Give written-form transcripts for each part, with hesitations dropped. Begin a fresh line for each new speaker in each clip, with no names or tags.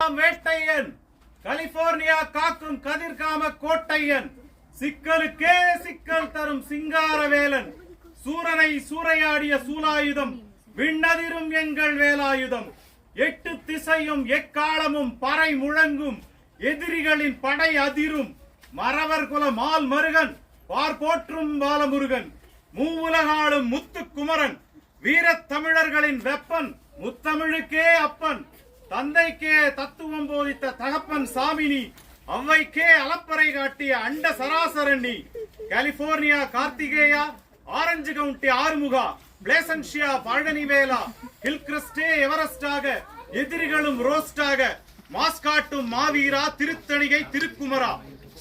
எல்லாம் வேட்டையன், கலிபோர்னியா காக்கும் கதிர்காம கோட்டையன், சிக்கலுக்கே சிக்கல் தரும் சிங்காரவேலன், சூரனை சூறையாடிய சூலாயுதம், விண்ணதிரும் எங்கள் வேலாயுதம், எட்டு திசையும் எக்காலமும் பறை முழங்கும், எதிரிகளின் படை அதிரும், மறவர் குல மால் மருகன், பார்போற்றும் பாலமுருகன், மூவுலகாளும் முத்துக்குமரன், வீரத் தமிழர்களின் வெப்பன், முத்தமிழுக்கே அப்பன், தந்தைக்கே தத்துவம் போதித்த தகப்பன் சாமினி, அவ்வைக்கே அலப்பறை காட்டிய அண்ட சராசரண்ணி, California Karthikeya, orange county ஆறுமுகா, பிளேசன்ஷியா பழனிவேலா, ஹில்கிறிஸ்டே எவரெஸ்டாக, எதிரிகளும் ரோஸ்டாக, மாஸ்காட்டும் மாவீரா, Thiruthanigai திருக்குமரா,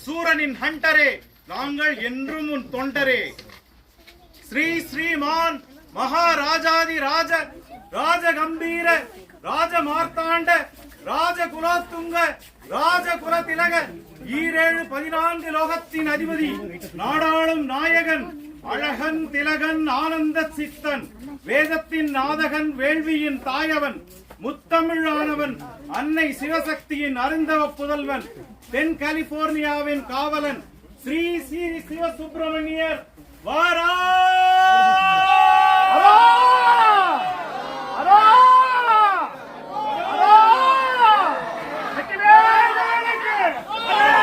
சூரனின் ஹண்டரே, நாங்கள் என்றும் உன் தொண்டரே. ஸ்ரீ ஸ்ரீமான் மகாராஜாதி ராஜ ராஜகம்பீர ராஜ மார்த்தாண்ட ராஜ குலோத்துங்க ராஜ குலதிலக ஈரேழு 14 லோகத்தின் அதிபதி, நாடாளும் நாயகன், அழகன் திலகன் ஆனந்த சித்தன், வேதத்தின் நாதகன், வேள்வியின் தாயவன், முத்தமிழானவன், அன்னை சிவசக்தியின் அருந்தவ புதல்வன், தென் கலிபோர்னியாவின் காவலன், ஸ்ரீ ஸ்ரீ சிவசுப்பிரமணியர் வாரா.